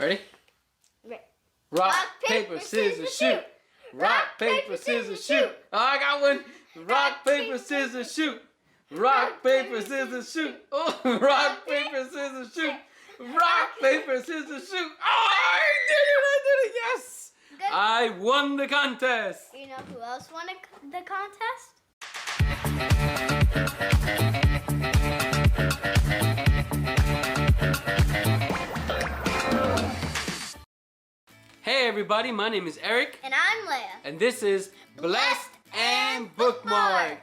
Ready? Right. Rock, paper, scissors, shoot. Rock, paper, scissors, shoot. Oh, I got one. Rock, paper, scissors, shoot. Rock, paper, scissors, shoot. Oh, rock, paper, scissors, shoot. Rock, paper, scissors, shoot. Oh, I did it, yes. Good. I won the contest. You know who else won the contest? Hey everybody, my name is Eric. And I'm Leia. And this is Blessed and Bookmarked.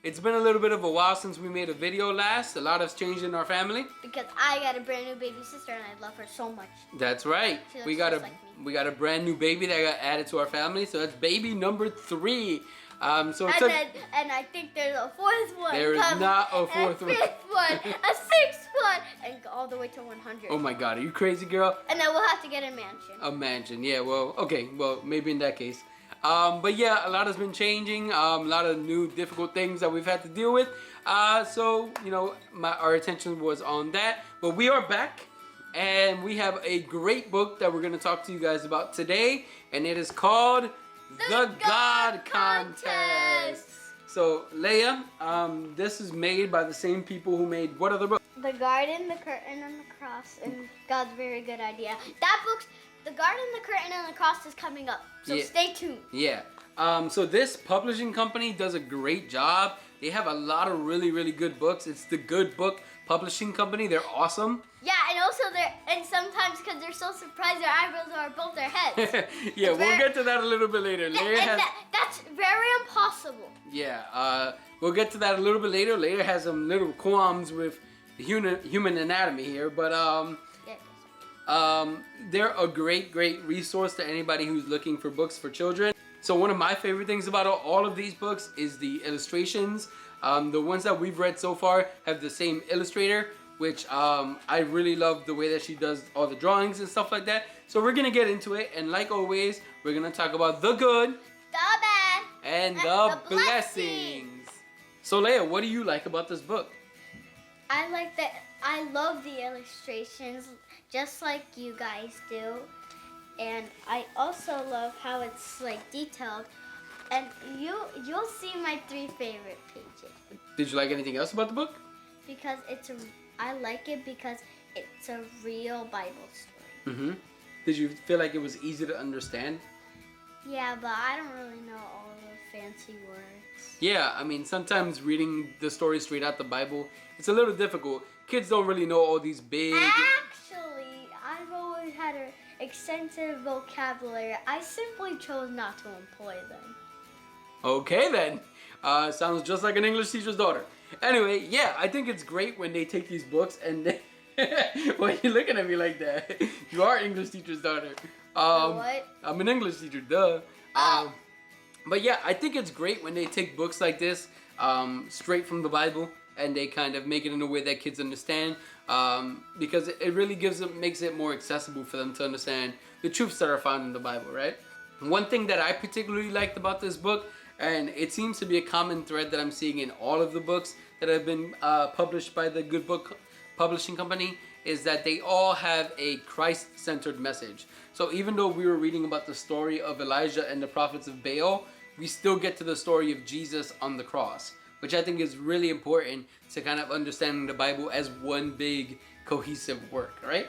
It's been a little bit of a while since we made a video last. A lot has changed in our family. Because I got a brand new baby sister and I love her so much. That's right. She looks We got just a like me. we got a brand new baby that got added to our family. So that's baby number 3. So it And, took, and I think there's a 4th one. There is coming, not a 4th and one. a 5th one, a 6th one, and all the way to 100. oh my God, are you crazy, girl? And then we'll have to get a mansion. A mansion, yeah. Well, okay. Well, maybe in that case. But yeah, a lot has been changing. A lot of new difficult things that we've had to deal with. So you know, our attention was on that. But we are back, and we have a great book that we're going to talk to you guys about today, and it is called The God Contest. So Leia, this is made by the same people who made what other book? The Garden, the Curtain, and the Cross, and God's Very Good Idea. That book's, The Garden, the Curtain, and the Cross is coming up, so Yeah. stay tuned. Yeah. So this publishing company does a great job. They have a lot of really, really good books. It's the Good Book Publishing Company. They're awesome. Yeah, and also and sometimes because they're so surprised, their eyebrows are above their heads. Yeah, we'll get to that a little bit later. Leia has, That's very impossible. yeah, we'll get to that a little bit later. Leia has some little qualms with the human anatomy here, but Yeah. they're a great resource to anybody who's looking for books for children. So one of my favorite things about all of these books is the illustrations. The ones that we've read so far have the same illustrator, which I really love the way that she does all the drawings and stuff like that. So we're gonna get into it, and like always, we're gonna talk about the good, The bad, and the blessings. So Leia, what do you like about this book? I like that. I love the illustrations, just like you guys do. And I also love how it's like detailed. And you'll see my 3 favorite pages. Did you like anything else about the book? Because I like it because it's a real Bible story. Mm-hmm. Did you feel like it was easy to understand? Yeah, but I don't really know all the fancy words. Yeah, I mean, sometimes reading the story straight out the Bible, it's a little difficult. Kids don't really know all these big... Actually, I've always had an extensive vocabulary. I simply chose not to employ them. Okay then. Sounds just like an English teacher's daughter. Anyway, yeah, I think it's great when they take these books and they... Why are you looking at me like that? You are English teacher's daughter. What? I'm an English teacher, duh. Oh. But yeah, I think it's great when they take books like this straight from the Bible and they kind of make it in a way that kids understand, because it really makes it more accessible for them to understand the truths that are found in the Bible, right? One thing that I particularly liked about this book, and it seems to be a common thread that I'm seeing in all of the books that have been published by the Good Book Publishing Company, is that they all have a Christ-centered message. So even though we were reading about the story of Elijah and the prophets of Baal, we still get to the story of Jesus on the cross, which I think is really important to kind of understanding the Bible as one big cohesive work, right?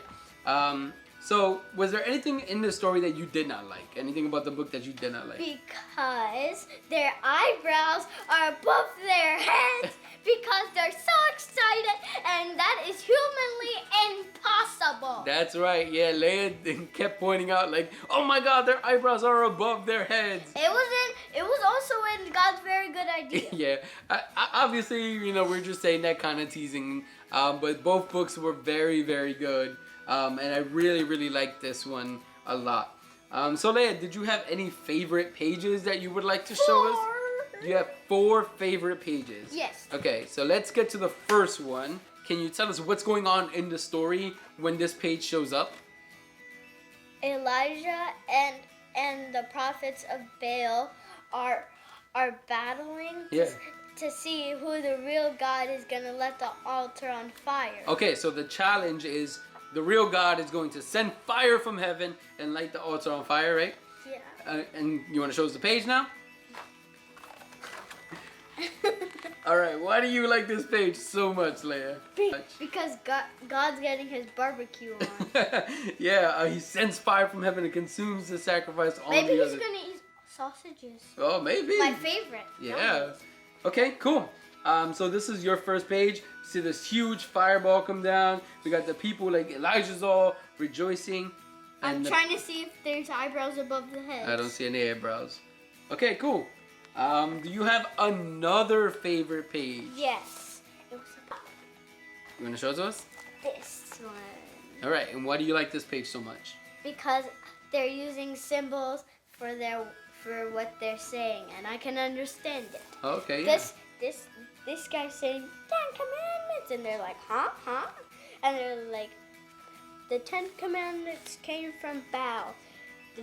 So was there anything in the story that you did not like? Anything about the book that you did not like? Because their eyebrows are above their heads because they're so excited, and that is humanly impossible. That's right, yeah, Leia kept pointing out like, oh my God, their eyebrows are above their heads. It was also in God's Very Good Idea. Yeah, obviously, you know, we're just saying that kind of teasing, but both books were very, very good, and I really, really liked this one a lot. So Leia, did you have any favorite pages that you would like to show us? You have 4 favorite pages. Yes. Okay, so let's get to the first one. Can you tell us what's going on in the story when this page shows up? Elijah and the prophets of Baal are battling to see who the real God is gonna let the altar on fire. Okay, so the challenge is the real God is going to send fire from heaven and light the altar on fire, right? Yeah. And you want to show us the page now? All right, why do you like this page so much, Leia? Because God's getting his barbecue on. Yeah, he sends fire from heaven and consumes the sacrifice on Maybe the he's other. gonna eat sausages. Oh, maybe. My favorite. Yeah. Okay, cool. So this is your first page. See this huge fireball come down. We got the people like Elijah's all rejoicing. I'm trying to see if there's eyebrows above the head. I don't see any eyebrows. Okay, cool. Do you have another favorite page? Yes. It was about You want to show it to us? this one. All right, and why do you like this page so much? Because they're using symbols for what they're saying, and I can understand it. Okay, yeah. This guy's saying 10 Commandments, and they're like, huh? And they're like, the 10 Commandments came from Baal.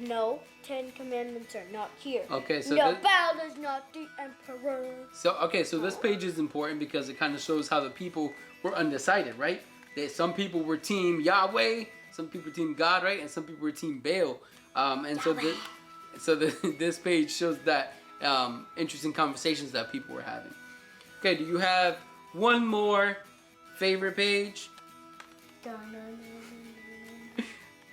No, 10 Commandments are not here. Okay, so no, Baal is not the emperor. So this page is important because it kind of shows how the people were undecided, right? Some people were team Yahweh, some people team God, right? And some people were team Baal. This page shows that interesting conversations that people were having. Okay, do you have one more favorite page?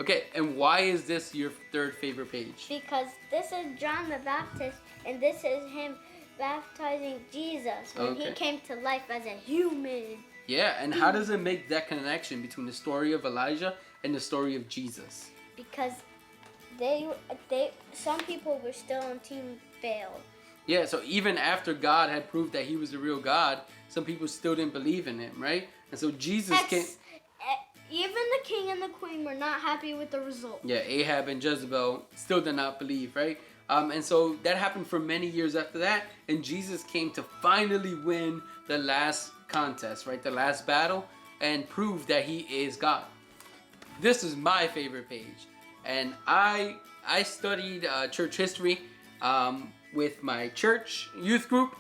Okay, and why is this your third favorite page? Because this is John the Baptist, and this is him baptizing Jesus when he came to life as a human. Yeah, and how does it make that connection between the story of Elijah and the story of Jesus? Because some people were still on Team Baal. Yeah, so even after God had proved that he was the real God, some people still didn't believe in him, right? And so Jesus came... Even the king and the queen were not happy with the result. Yeah, Ahab and Jezebel still did not believe, right? And so that happened for many years after that, and Jesus came to finally win the last contest, right? The last battle, and prove that he is God. This is my favorite page, and I studied church history with my church youth group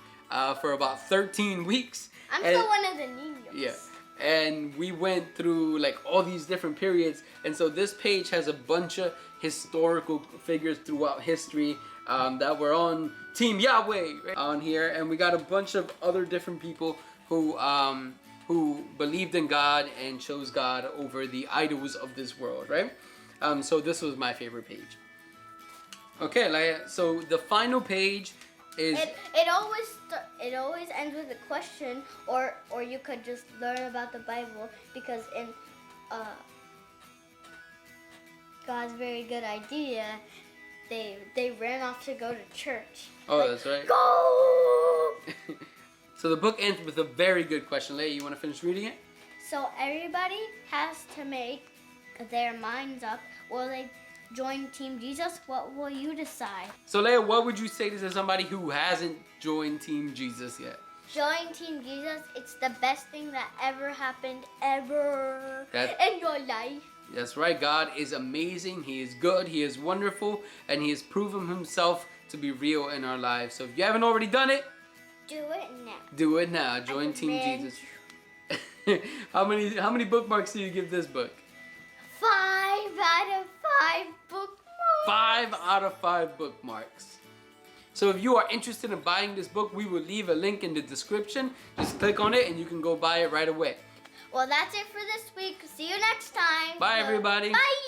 for about 13 weeks. I'm still one of the niños. Yeah. And we went through like all these different periods, and so this page has a bunch of historical figures throughout history that were on Team Yahweh on here, and we got a bunch of other different people who believed in God and chose God over the idols of this world, right? So this was my favorite page. Okay, Laia, so the final page is... It always ends with a question, or you could just learn about the Bible, because in God's very good idea, they ran off to go to church. Oh, like, that's right. Go! So the book ends with a very good question. Leia, you want to finish reading it? So everybody has to make their minds up. Will they join Team Jesus? What will you decide? So Leia, what would you say to somebody who hasn't joined Team Jesus yet? Join Team Jesus. It's the best thing that ever happened in your life. That's right. God is amazing. He is good. He is wonderful. And he has proven himself to be real in our lives. So if you haven't already done it, do it now. Do it now. Join Team Jesus. How many bookmarks do you give this book? 5 out of 5 bookmarks. 5 out of 5 bookmarks. So if you are interested in buying this book, we will leave a link in the description. Just click on it and you can go buy it right away. Well, that's it for this week. See you next time. Bye, everybody. Bye.